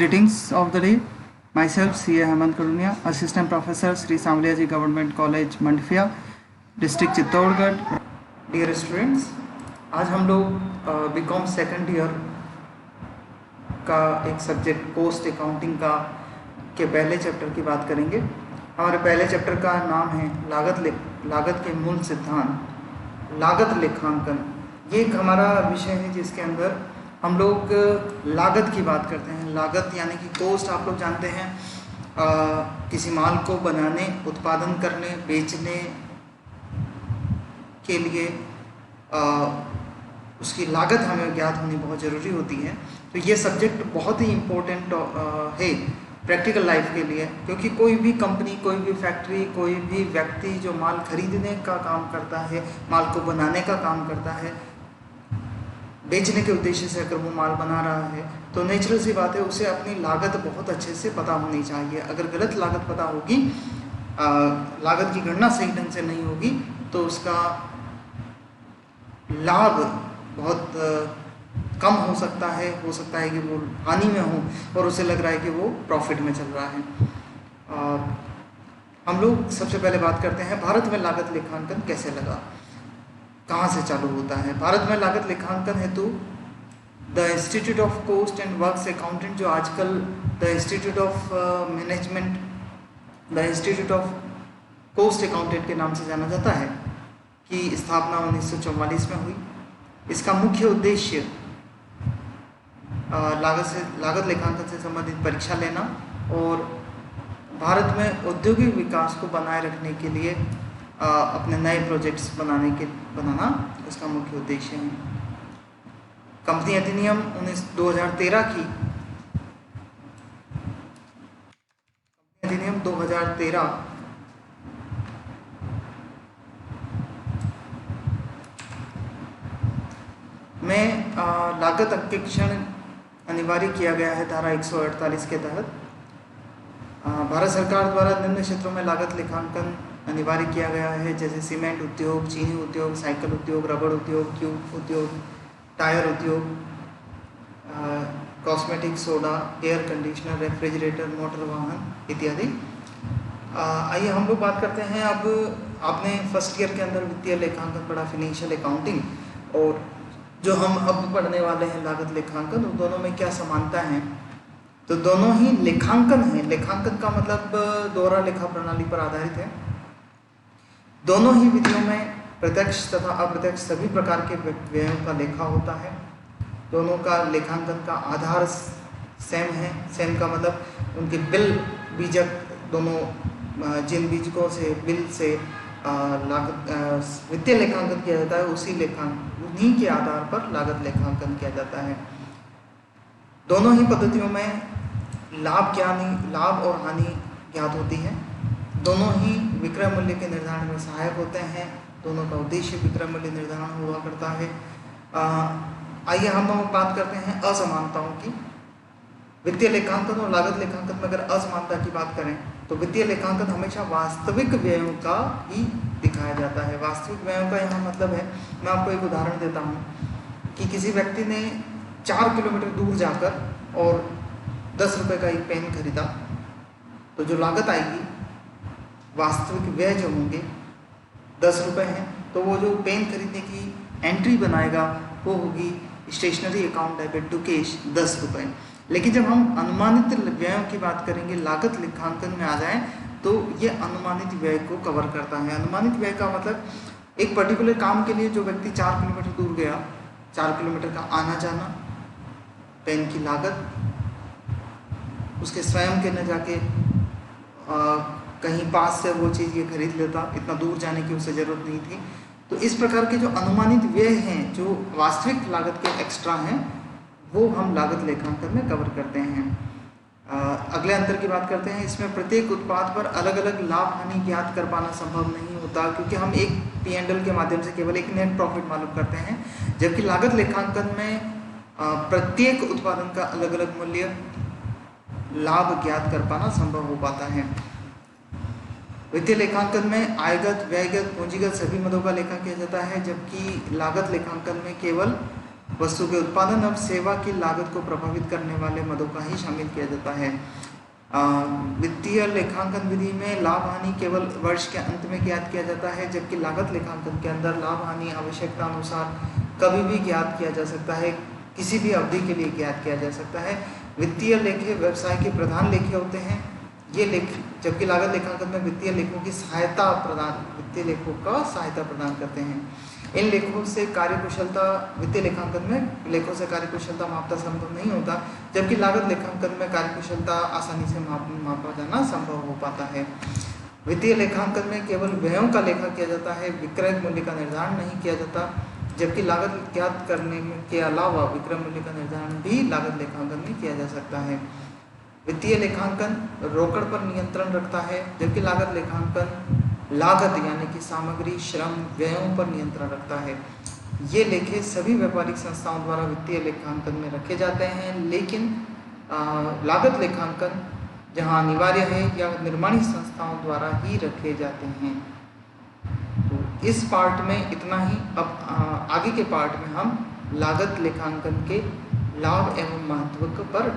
Greetings of the day. Myself, C.A. Hemant Karunia, Assistant Professor, Sri Samliaji Government College, Mandfia, District Chittorgarh. Dear students, आज हम लोग BCom second year का एक subject coast accounting का के पहले चैप्टर की बात करेंगे. हमारे पहले चैप्टर का नाम है लागत के मूल सिद्धांत, लागत लेखांकन. ये एक हमारा विषय है जिसके अंदर हम लोग लागत की बात करते हैं. लागत यानी कि कोस्ट आप लोग जानते हैं, किसी माल को बनाने, उत्पादन करने, बेचने के लिए उसकी लागत हमें ज्ञात होनी बहुत ज़रूरी होती है. तो ये सब्जेक्ट बहुत ही इम्पोर्टेंट है प्रैक्टिकल लाइफ के लिए, क्योंकि कोई भी कंपनी, कोई भी फैक्ट्री, कोई भी व्यक्ति जो माल खरीदने का काम करता है, माल को बनाने का काम करता है, बेचने के उद्देश्य से अगर वो माल बना रहा है, तो नेचुरल सी बात है उसे अपनी लागत बहुत अच्छे से पता होनी चाहिए. अगर गलत लागत पता होगी, लागत की गणना सही ढंग से नहीं होगी, तो उसका लाभ बहुत कम हो सकता है कि वो हानि में हो और उसे लग रहा है कि वो प्रॉफिट में चल रहा है. हम लोग सबसे पहले बात करते हैं भारत में लागत लेखांकन कैसे लगा, कहाँ से चालू होता है. भारत में लागत लेखांकन हेतु the institute of cost and works accountant, जो आजकल the institute of management, the institute of cost accountant के नाम से जाना जाता है, की स्थापना 1944 में हुई. इसका मुख्य उद्देश्य लागत लेखांकन से संबंधित परीक्षा लेना और भारत में औद्योगिक विकास को बनाए रखने के लिए अपने नए प्रोजेक्ट्स बनाना उसका मुख्य उद्देश्य है. कंपनी अधिनियम 2013 की अधिनियम 2013 में लागत अंकेक्षण अनिवार्य किया गया है. धारा 148 के तहत भारत सरकार द्वारा निम्न क्षेत्रों में लागत लेखांकन अनिवार्य किया गया है, जैसे सीमेंट उद्योग, चीनी उद्योग, साइकिल उद्योग, रबड़ उद्योग, ट्यूब उद्योग, टायर उद्योग, cosmetic, soda, air conditioner, refrigerator, motor वाहन इत्यादि. आइए हम लोग बात करते हैं. अब आपने फर्स्ट ईयर के अंदर वित्तीय लेखांकन पढ़ा, फिनेंशियल अकाउंटिंग, और जो हम अब पढ़ने वाले हैं लागत लेखांकन, उन दोनों में क्या समानता है. तो दोनों ही लेखांकन है. लेखांकन का मतलब दोहरा लेखा प्रणाली पर आधारित है. दोनों ही विधियों में प्रत्यक्ष तथा अप्रत्यक्ष सभी प्रकार के व्ययों का लेखा होता है. दोनों का लेखांकन का आधार सेम है. सेम का मतलब उनके बिल बीजक, दोनों जिन बीजकों से बिल से लागत वित्तीय लेखांकन किया जाता है, उन्हीं के आधार पर लागत लेखांकन किया जाता है. दोनों ही पद्धतियों में लाभ और हानि ज्ञात होती है. दोनों ही विक्रय मूल्य के निर्धारण में सहायक होते हैं. दोनों का उद्देश्य विक्रय मूल्य निर्धारण हुआ करता है. आइए हम बात करते हैं असमानताओं की. वित्तीय लेखांकन और लागत लेखांकन में अगर असमानता की बात करें, तो वित्तीय लेखांकन हमेशा वास्तविक व्ययों का ही दिखाया जाता है. वास्तविक व्ययों का यहाँ मतलब है, मैं आपको एक उदाहरण देता हूँ कि किसी व्यक्ति ने 4 किलोमीटर दूर जाकर और 10 रुपये का एक पेन खरीदा, तो जो लागत आएगी, वास्तविक व्यय जो होंगे 10 रुपये हैं, तो वो जो पेन खरीदने की एंट्री बनाएगा वो होगी stationery account debit to cash 10 रुपये. लेकिन जब हम अनुमानित व्ययों की बात करेंगे, लागत लेखांकन में आ जाए, तो ये अनुमानित व्यय को कवर करता है. अनुमानित व्यय का मतलब एक पर्टिकुलर काम के लिए जो व्यक्ति 4 किलोमीटर दूर गया, 4 किलोमीटर का आना जाना, पेन की लागत, उसके स्वयं के न जाके कहीं पास से वो चीज़ ये खरीद लेता, इतना दूर जाने की उसे ज़रूरत नहीं थी. तो इस प्रकार के जो अनुमानित व्यय हैं, जो वास्तविक लागत के एक्स्ट्रा हैं, वो हम लागत लेखांकन में कवर करते हैं. अगले अंतर की बात करते हैं. इसमें प्रत्येक उत्पाद पर अलग अलग लाभ हानि ज्ञात कर पाना संभव नहीं होता, क्योंकि हम एक P&L के माध्यम से केवल एक नेट प्रॉफिट मालूम करते हैं, जबकि लागत लेखांकन में प्रत्येक उत्पादन का अलग अलग मूल्य, लाभ ज्ञात कर पाना संभव हो पाता है. वित्तीय लेखांकन में आयगत, व्ययगत, पूंजीगत सभी मदों का लेखा किया जाता है, जबकि लागत लेखांकन में केवल वस्तु के उत्पादन और सेवा की लागत को प्रभावित करने वाले मदों का ही शामिल किया जाता है। वित्तीय लेखांकन विधि में लाभ हानि केवल वर्ष के अंत में ज्ञात किया जाता है, जबकि लागत लेखांकन के अंदर लाभ हानि आवश्यकता अनुसार कभी भी ज्ञात किया जा सकता है, किसी भी अवधि के लिए ज्ञात किया जा सकता है। वित्तीय लेखे व्यवसाय के प्रधान लेखे होते हैं ये लेख, जबकि लागत लेखांकन में वित्तीय लेखों की सहायता प्रदान वित्तीय लेखों का सहायता प्रदान करते हैं। इन लेखों से कार्यकुशलता वित्तीय लेखांकन में लेखों से कार्यकुशलता मापना संभव नहीं होता, जबकि लागत लेखांकन में कार्यकुशलता आसानी से मापा जाना संभव हो पाता है। वित्तीय लेखांकन में केवल व्ययों का लेखा किया जाता है, विक्रय मूल्य का निर्धारण नहीं किया जाता, जबकि लागत ज्ञात करने के अलावा विक्रय मूल्य का निर्धारण भी लागत लेखांकन में किया जा सकता है। वित्तीय लेखांकन रोकड़ पर नियंत्रण रखता है, जबकि लागत लेखांकन लागत यानी कि सामग्री श्रम व्ययों पर नियंत्रण रखता है। ये लेखे सभी व्यापारिक संस्थाओं द्वारा वित्तीय लेखांकन में रखे जाते हैं, लेकिन लागत लेखांकन जहां अनिवार्य है या निर्माणी संस्थाओं द्वारा ही रखे जाते हैं। तो इस पार्ट में इतना ही। अब आगे के पार्ट में हम लागत लेखांकन के लाभ एवं महत्व पर